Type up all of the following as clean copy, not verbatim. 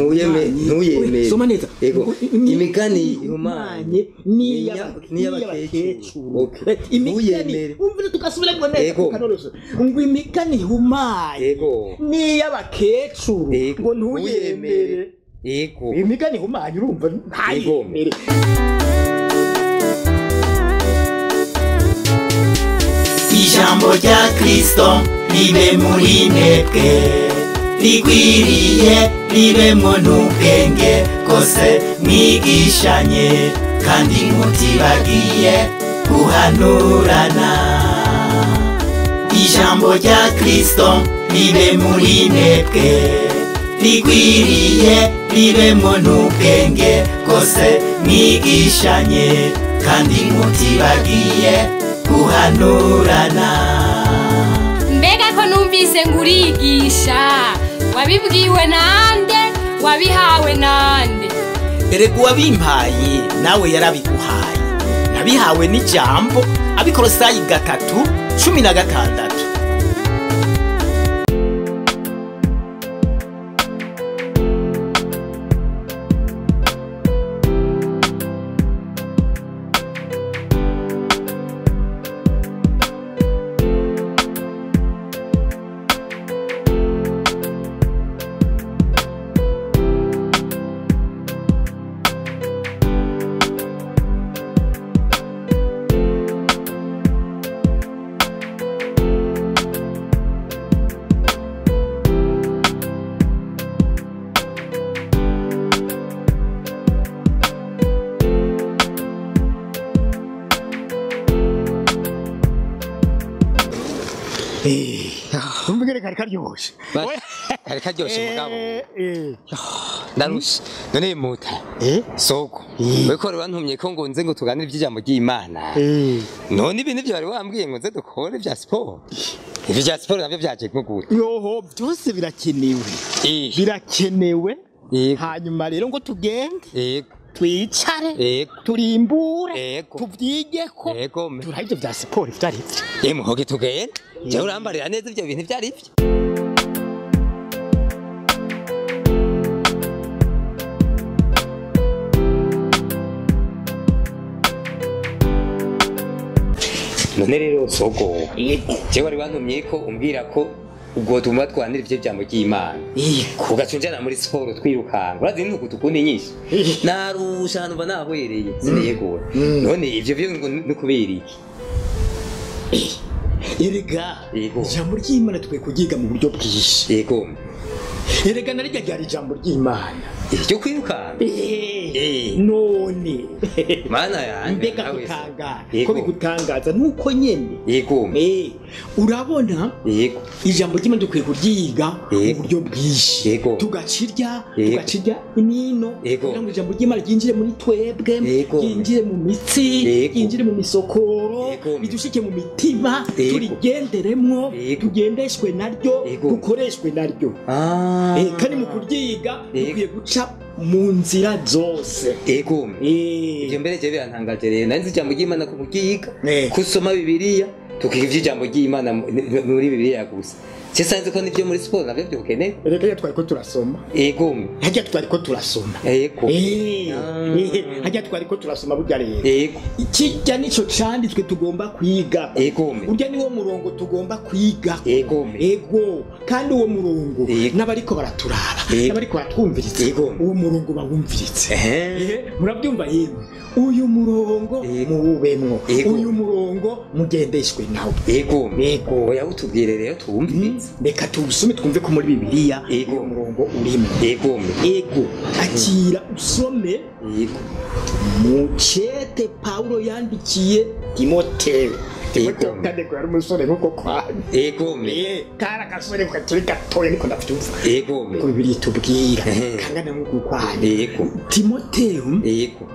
ntuyemere soma neza yego imigani ihumanye ni y'abakecuru ntuyemere umvire tukasubira ngo neza kanoroso ngo imigani ihumanye yego ni y'abakecuru ngo ntuyemere yego imigani ihumanye urumva ntayemere ijambo rya Kristo ribe muri mwebwe rigwiriye ribemwo n'ubwenge bwose mwigishanye kandi mutibagiye guhanurana ijambo rya Kristo ribe muri mwebwe rigwiriye ribemwo n'ubwenge bwose mwigishanye kandi mutibagiye guhanurana. Mbega ko numvise ngurigisha wabibwiwe nande wabihawe nande? Erega wabimpaye nawe yarabiguhaye nabihawe n'ijambo Abikolosayi 3:16. Umbwire karyoshye mugabo ndarusha none muta soko weko rantumye ko ngo nze ngo tuganire iby'ijambo ry'Imana none ibintu byo bari wambwiye ngo nze dukore bya sport ibyo bya sport nabyo byaje nkugura yoho byose birakenewe hanyuma rero ngo tugende twicare turimbure tubyigeko turaha ibyo bya siporo ivyari ivyo muhoge tugende jewe urambarira neza ibyo bintu byari ivyo none rero soko jewe wari wantumye ko umbwira ko ubwo tuma twanira ivyo jambo ry'Imana ugacunjana muri siporo twirukanga urazi n'uko tukundi nyinshi narusha numva nahwereye siniyegura none ivyo byo ngo nukubera iki erega ijambo ry'Imana twe kugiga mu buryo bwinshi yego erega narijya ryari ijambo ry'Imana iryo kwirukanga none mana yanjye mbega gutangara ko bigutangaza nuko nyene yego urabona ijambo ry'Imana dukwiye kuryiga mu buryo bwinshi tugacirya inino kugira ngo ijambo ry'Imana ryinjire muri twebwe ryinjire mu mitsi ryinjire mu misokoro ridushike mu mitima turigenderemwo tugendeshwe naryo dukoreshwe naryo kandi mu kuryiga dukwiye guca mu nzira zose ibyo mbere je birantangaje rero nari nzi ijambo ry'Imana ku kuryiga kusoma Bibiliya tukiga ivy'ijambo ry'Imana muri Bibiliya gusa Sisanze ko nivyo muri sport navyo byukeneye. Reka twariko turasoma. Ego. Hajya twariko turasoma. Ego. Hajya twariko turasoma burya rero. Ego. Ikijya nico canditswe tugomba kwiga. Ego. Urya niwo murongo tugomba kwiga. Ego. Ego. Kandi uwo murongo n'abariko baraturaba. N'abariko baratwumviriza. Uwo murongo bawumviritse. Murabyumva yemwe. Uyu murongo muwubemwo. Uyu murongo mugendeshwe nawo. Ego. Ego. Oya utubwire rero tuwumvirize. Reka tubusome twumve ko muri Bibiliya uwo murongo urimo. Ego. Ego. Akira usome. Ego. Mucete Paulo yandikiye Timoteyo. Ego. Kandi ko ari umusore nkuko kwa. Ego. Kara kasore ko turi gatoye niko ndavyumva. Ego. Ko Bibiliya tubwira. Kangana nkuko kwa. Ego. Timoteyo. Ego.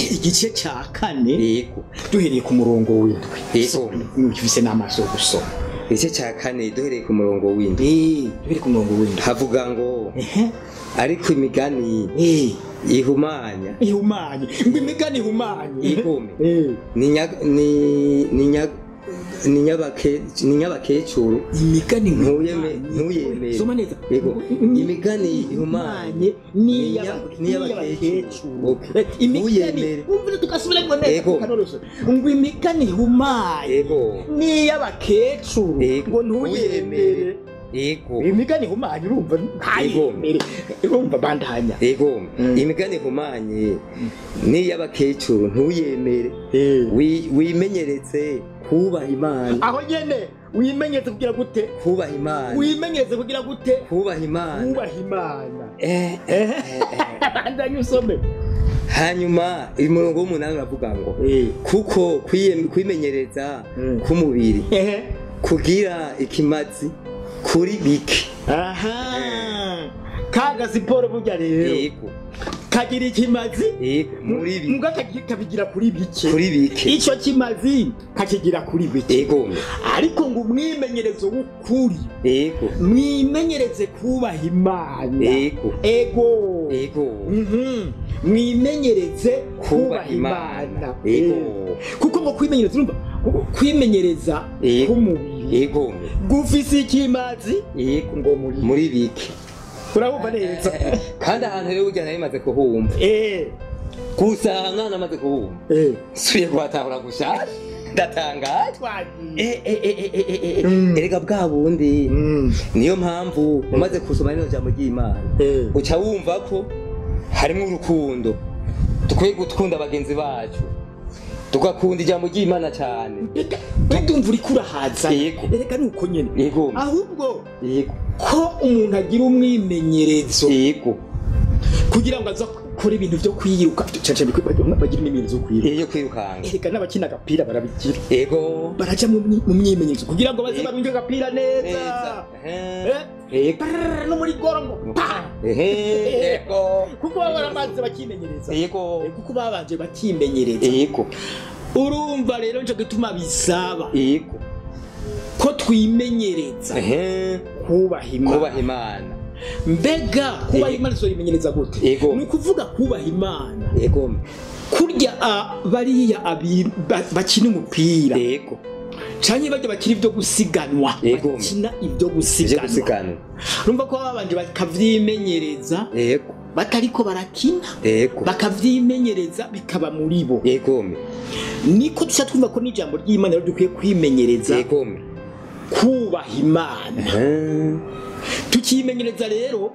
Igice cya 4 duhereye ku murongo w'indwi. Ego. Nufise n'amaso gusoma. Igice cya 4 duhereye ku murongo w'indwi. Duhereye ku murongo w'indwi. Havuga ngo ariko imigani ihumanya. Ihumanye. Ngo imigani ihumanye. Igome. ni nyabakecuru imigani ntuyemere soma neza yego imigani ihumanye ni y'abakecuru imigani umvire tukasubira ngo neza kanorosho ngo imigani ihumanye yego ni y'abakecuru ngo ntuyemere yego imigani ihumanye urumva ntayemere urumva bandanya yego imigani ihumanye ni y'abakecuru ntuyemere wimenyeretse kubaha Imana aho nyene wimenyeretse kugira gute kubaha Imana wimenyeretse kugira gute kubaha Imana bandanya usome hanyuma umurongo w'umunani uravuga ngo kuko kwimenyereza k'umubiri kugira ikimazi kuri bike kaga siporo burya rero yego kagira ikimazi muri bike muga kabigira kuri bike ico kimazi kakigira kuri bike yego ariko ngo umwimenyerezo w'ukuri yego mwimenyereze kubaha Imana yego mwimenyereze kubaha Imana kuko ngo kwimenyereza urumva kwimenyereza k'umubiri yego gufise ikimazi ngo muri bike urabumva neza kandi ahantu rero ujya narimaze kuhumva gusa mwana amaze kuhumva suye kuhatahura gushasha ndatangaye erega bwa bundi niyo mpamvu umaze kusoma rino jambo ry'Imana uca wumva ko harimo urukundo dukwiye gukunda abagenzi bacu tugakunda ijambo ry'Imana cyane ndumva uri kurahaza erega nuko nyene ahubwo ko umuntu agira umwimenyerezo kugira ngo aza kora ibintu byo kwiruka cyane bagira n'imimenyerezo yo kwirukanga erega n'abakina agapira barabigira baraja mu myimenyerezo kugira ngo baze barunge agapira neza no muri gorongo kuko baramaze bakimenyereza kuko babanje bakimenyereza urumva rero nje gituma bisaba ko twimenyereza kubaha Imana mbega kubaha Imana so yimenyereza gute ni kuvuga kubaha Imana kurya bariya bakina umupira canke bajya bakira ibyo gusiganwa bakina ibyo gusiganwa urumva ko babanje bakavyimenyereza batariko barakina bakavyimenyereza bikaba muri bo niko tuca twumva ko n'ijambo ry'Imana ryo dukwiye kwimenyereza kubaha Imana tukimenyereza rero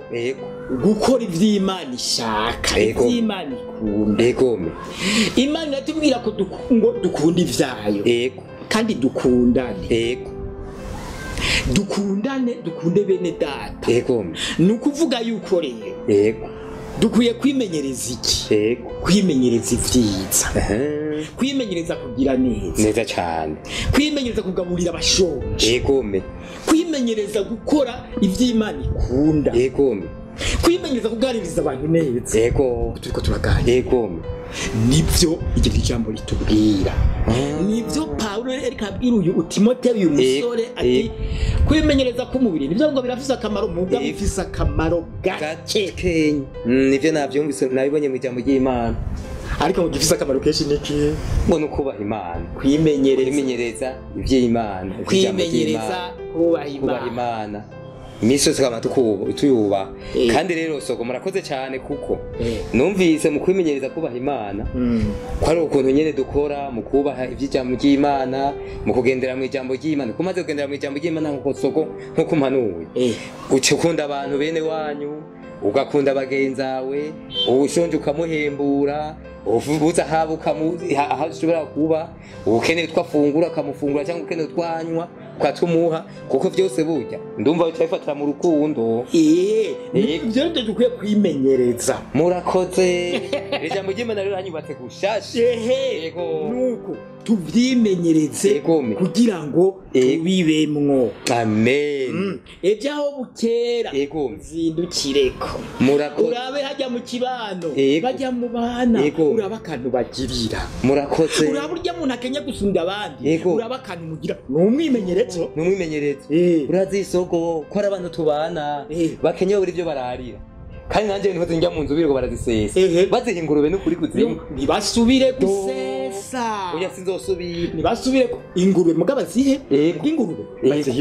gukora ivy'Imana ishaka ivy'Imana ikunda Imana iratubwira ko dukunda ivyayo kandi dukundane dukunde bene data ni ukuvuga yuko rero dukwiye kwimenyereza iki kwimenyereza ivyiza kwimenyereza kugira neza cyane kwimenyereza kugaburira abashonje kwimenyereza gukora ivy'Imana ikunda kwimenyereza kuganiriza abantu neza turiko turaganira nibyo iryo jambo ritubwira nibyo Paulo erika abwira uyu Timoteyo uyu musore ati kwimenyereza k'umubiri nibyo ngo birafise akamaro muga bifise akamaro gake nivyo navyumvise nabibonye mu jambo ry'Imana ariko ngo gifise akamaro kenshi niki ngo nukubaha Imana kwimenyereza ivy'Imana kwimenyereza kubaha Imana imiso tukaba tuyuba kandi rero soko murakoze cyane kuko numvise mu kwimenyereza kubaha Imana ko ari ukuntu nyene dukora mu kubaha ivy'ijambo ry'Imana mu kugendera mu ijambo ry'Imana kumaze kugendera mu ijambo ry'Imana nko soko nko kumpanuye uce ukunda abantu bene wanyu ugakunda abagenzawe ubushonje ukamuhembura uvuza haba ukamushobora kuba ukeneye twafungura akamufungura cyangwa ukeneye twanywa kwatumuha kuko byose burya ndumva bicafatira mu rukundo ibyo dukwiye kwimenyereza murakoze ijambo ry'Imana rero hanyubatse gushasha nuko tuvyimenyereze kugira ngo tubibemwo amen ejaho bukera zindukireko urabe hajya mu kibano bajya mu bana uraba akantu bagirira murakoze uraba urya muntu akenya gusunda abandi uraba akantu mugira n'umwimenyerezo urazi isoko ko ari abantu tubana bakenye buri byo bararira kandi nanjye niho njya mu nzu birirwa barazisesa baziha ingurube n'ukuri kuzimu ntibasubire gusesa neza oya sinzosubira nibasubire ingurube mugaba zihe ingurube bazihe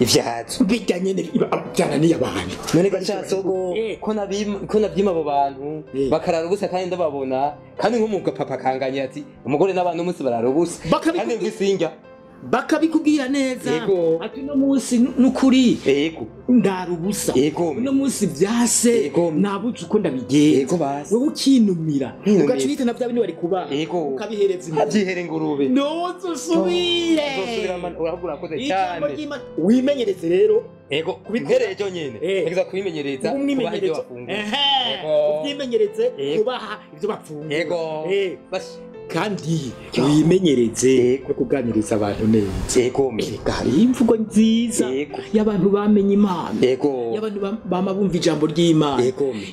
ivyazo bijya nyene byananiye abantu none gacasogo ko navyima abo bantu bakarara ubusa kandi ndababona kandi nk'umugabo papa kanganya ati umugore n'abantu umunsi barara ubusa kandi mvisinga bakabikubwira neza ati no munsi nukuri ndarubusa no munsi vyase nabuze uko ndabigenza wewe ukinumira ugacurite na bya bindi bari kuba ukabihereza avyihere ingurube nozusubire urahagura koze cyane wimenyereze rero kubikwereye cyo nyene ngiza kubimenyereza kubaha ibyo bafungura ubyimenyereze kubaha ibyo bafungura kandi wimenyereze ko kuganiriza abantu neza hari imvugo nziza y'abantu bamenye Imana y'abantu bama bumva ijambo ry'Imana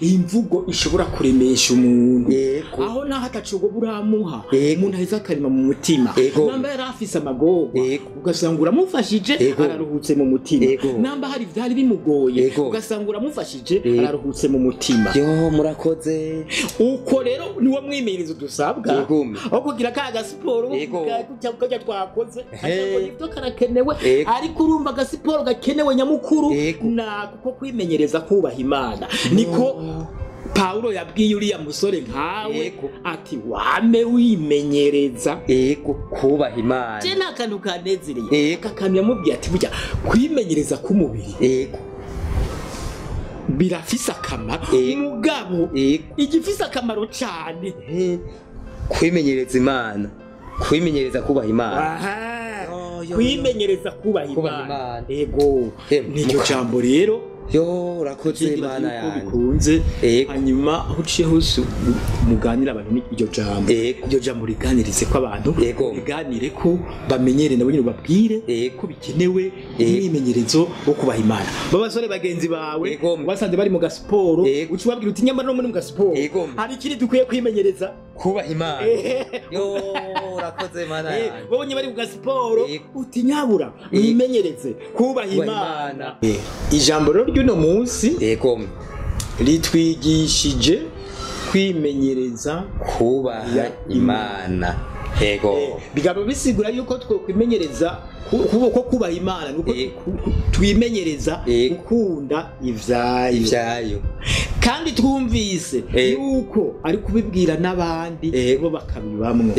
imvugo ishobora kuremesha umuntu aho naho atacugo buramuha umuntu aheza akarima mu mutima namba yari afise amagorwa ugasanga uramufashije araruhutse mu mutima namba hari vyari bimugoye ugasanga uramufashije araruhutse mu mutima yo murakoze uko rero niwo mwimenyerezo dusabwa aho kugira ka gasiporo kujya twakoze ariko nibyo karakenewe ariko urumva gasiporo gakenewe nyamukuru na kuko kwimenyereza kubaha Imana niko Paulo yabwiye uriya musore nkawe ati wame wimenyereza kubaha Imana je nakantu kanezereye akakantu yamubwiye ati burya kwimenyereza k'umubiri birafise akamaro mugabo igifise akamaro cyane kwimenyereza Imana kwimenyereza kubaha Imana kwimenyereza kubaha Imana nicyo jambo rero yo urakoze Imana yanjye bikunze hanyuma aho uciye hose muganira abantu iryo jambo riganirize ko abantu riganire ko bamenyere nabo nyine babwire ko bikenewe imyimenyerezo wo kubaha Imana babasore bagenzi bawe basanze bari mu gasiporo uci babwira uti nyamara no muri mu gasiporo hari ikindi dukwiye kwimenyereza kubaha Imana yo urakoze Imana yanjye babonye bari mu gasiporo uti nyabura mwimenyereze kubaha Imana ijambo ry'uno munsi ritwigishije kwimenyereza kubaha Imana bigaba bisigura yuko twokwimenyereza ko kubaha Imana nuko twimenyereza gukunda ivyayo kandi twumvise yuko ari kubibwira n'abandi bo bakabibamwo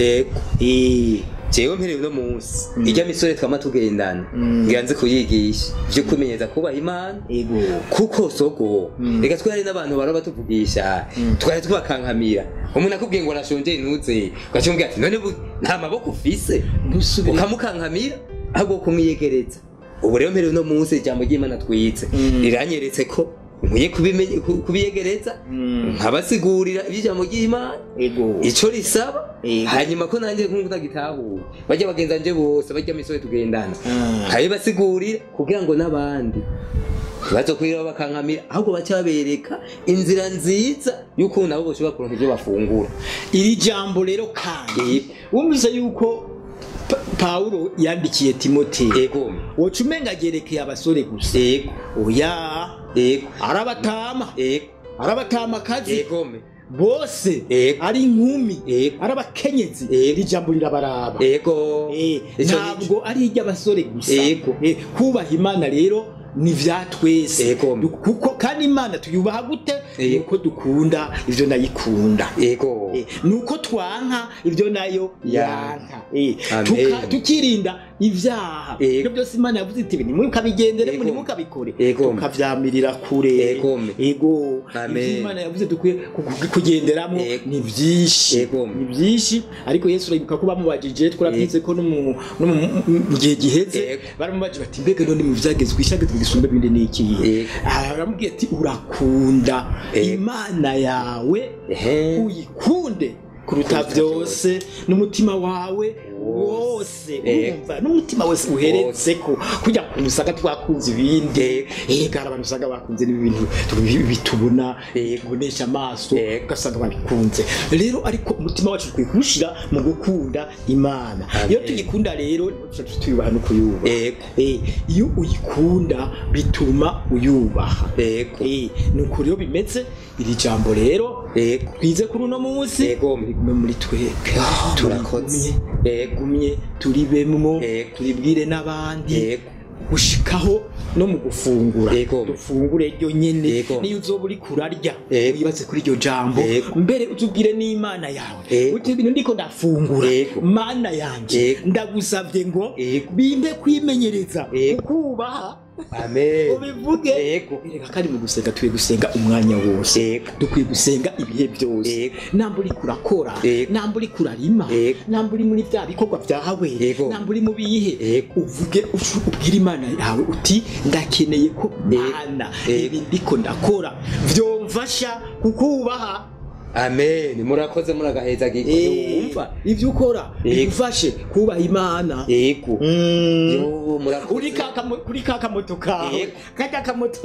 jewe mperewe no munsi ijya misore twama tugendana ngira nzi kuyigisha byo kumenyeza kubaha Imana kuko soko reka twari n'abantu baraba tuvugisha twari tubakankamira umuntu akubwiye ngo arashonje ntuze ugacumbwira ati none nta maboko ufise ukamukankamira ahubwo kumwiyegereza ubu rero mperewe no munsi ijambo ry'Imana twitse riranyeretse ko nkwiye kubiyegereza nkabasigurira iby'ijambo ry'Imana ico risaba hanyuma ko nanjye nk'uko utagitahura bajya bagenza nje bose bajya misore tugendana nkabibasigurira kugira ngo n'abandi bazokwira bakankamira ahubwo bacabereka inzira nziza y'uko nabo boshobora kuronka ibyo bafungura iri jambo rero kandi wumvise yuko Paulo yandikiye Timote woca umenga agerekeye abasore gusa oya arabatama kazi bose ari inkumi ari abakenyezi ijambo rirabaraba ntabwo ari iry'abasore gusa kubaha Imana rero ni vya twese kuko kandi Imana tuyubaha gute nuko dukunda ivyo nayikunda nuko twanka ivyo nayo yanka tukirinda ivyaha ibyo byose Imana yavuze iti nimukabigendere muri mukabikore tukavyamirira kure Imana yavuze dukwiye kugenderamo ni byinshi ariko Yesu aribuka ko bamubajije twarabyitse ko no mu gihe giheze baramubajije bati mbega none mu vyagezwe ishagezwe gisumbe bindi niki aramubwiye ati urakunda Imana yawe uyikunde kuruta byose n'umutima wawe wose umva n'umutima wese uheretse ko kujya kumusaga twakunze ibindi gara abantu saga bakunze n'ibintu bitubona kubonesha amaso ugasanga babikunze rero ariko umutima wacu twikushira mu gukunda Imana iyo tugikunda rero tuyubaha no kuyubaha iyo uyikunda bituma uyubaha nuko rero bimeze iri jambo rero twize kuri uno munsi muri twebwe turakoze gumye turi bemwo turibwire n'abandi gushikaho no mu gufungura dufungure ryo nyene niyo uzoba uri kurarya wibaze kuri iryo jambo mbere uzubwire n'Imana yawe uti ibintu ndiko ndafungura Mana yanje ndagusavye ngo bimbe kwimenyereza kukubaha amen ubivuge reka kandi mu gusenga twiye gusenga umwanya wose dukwiye gusenga ibihe byose namburi kurakora namburi kurarima namburi muri bya bikorwa byahawe namburi mu bihe uvuge ubwira Imana yawe uti ndakeneye ko Mana ibi ndiko ndakora vyomfasha kukubaha amen murakoze muragaheza umva ivyo ukora bigufashe kubaha Imana yego kuri kakamoto kawe kaka kamoto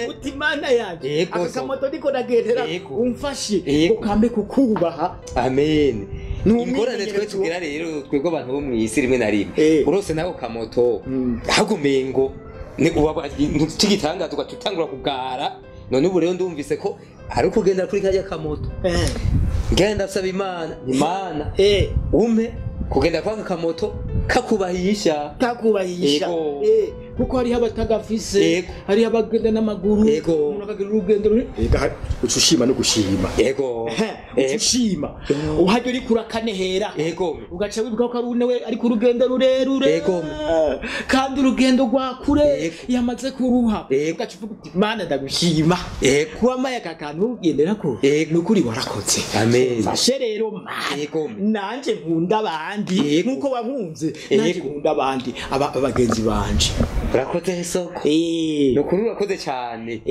uti Imana yanje aka kamoto ndiko ndagendera umfashe ukambe kukubaha amen ingorane twe tugira rero twebwe abantu bo mw'isi rimwe na rimwe urose nako kamoto hagumengo ni uba tigitanga tugatangura kugara none ubu rero ndumvise ko hari kugenda kuri kajya kamoto ngenda ndasaba Imana ume kugenda kwa kamoto kakubahisha kuko hari abatagafise hari abagenda n'amaguru umuntu akagira urugendo ucushima no gushima ucushima uhajye uri kurakanehera ugaca wibuka ko ari we ari ku rugendo rurerure kandi urugendo rwa kure yamaze kuruha ugaca uvuga uti Mana ndagushima kuba maye akakantu ugendera ko nukuri warakoze amen fashe rero Mana nanje nkunda abandi nkuko wankunze nanje nkunda abandi abagenzi banje urakoze soko nukuri urakoze cyane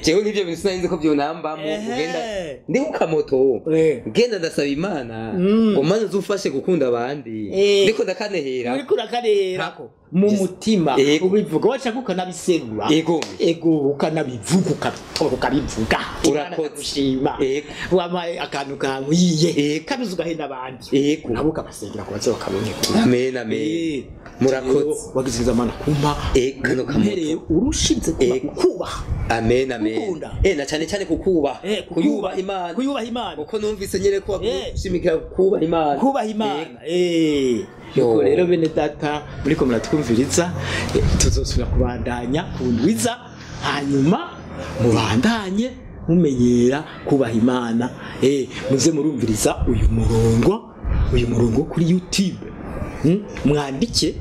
jewe nk'ivyo bintu sinari nzi ko vyonambamo ugenda ndi ku kamoto ugenda ndasaba Imana ngo Mana uzufashe gukunda abandi ndiko ndakanehera uriko urakanehera mu mutima ubivuga wacha kukanabisegura ukanabivuga ukabivuga urakoze wamaye akantu kankwiye kabiza ugahenda abandi nabo ukabasengera ko baze bakabonye amen amen murakoze wagize Imana kumpa kano kamoto urushize kubaha amen amen na cyane cyane kuyubaha Imana uko numvise nyere ko wagushimikira kubaha Imana yuko rero bene data muriko muratwumviriza tuzosubira kubandanya kundwiza hanyuma mubandanye mumenyera kubaha Imana muze murumviriza uyu murongo kuri YouTube mwandike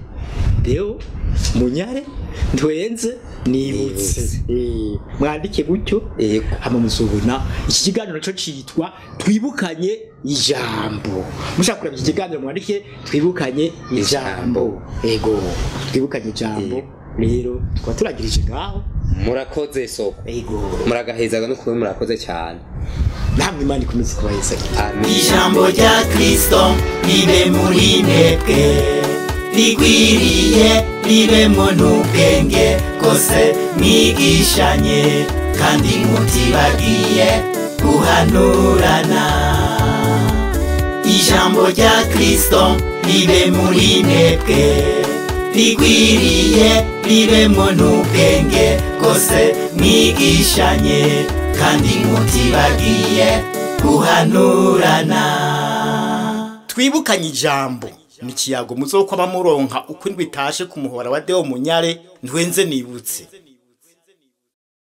Deo Munyare Ntwenze Nibutse mwandike gutyo hama muzobona iki kiganiro naco citwa twibukanye ijambo mushaka kureba iki kiganiro mwandike twibukanye ijambo twibukanye ijambo rero twa turagirije ngaho murakoze soko muragahezaga no kuba murakoze cyane namwe Imana ikomeze kubaheza ijambo rya Kristo ribe muri mwebwe rigwiriye ribemwo n'ubwenge kose mwigishanye kandi mutibagiye guhanurana ijambo rya Kristo ribe muri mwebwe rigwiriye ribemwo n'ubwenge kose mwigishanye kandi mutibagiye guhanurana twibukanye ijambo ni kiyago muzokwaba muronka uko indwi itashe ku muhora wa Deo Munyare Ntwenze Nibutse.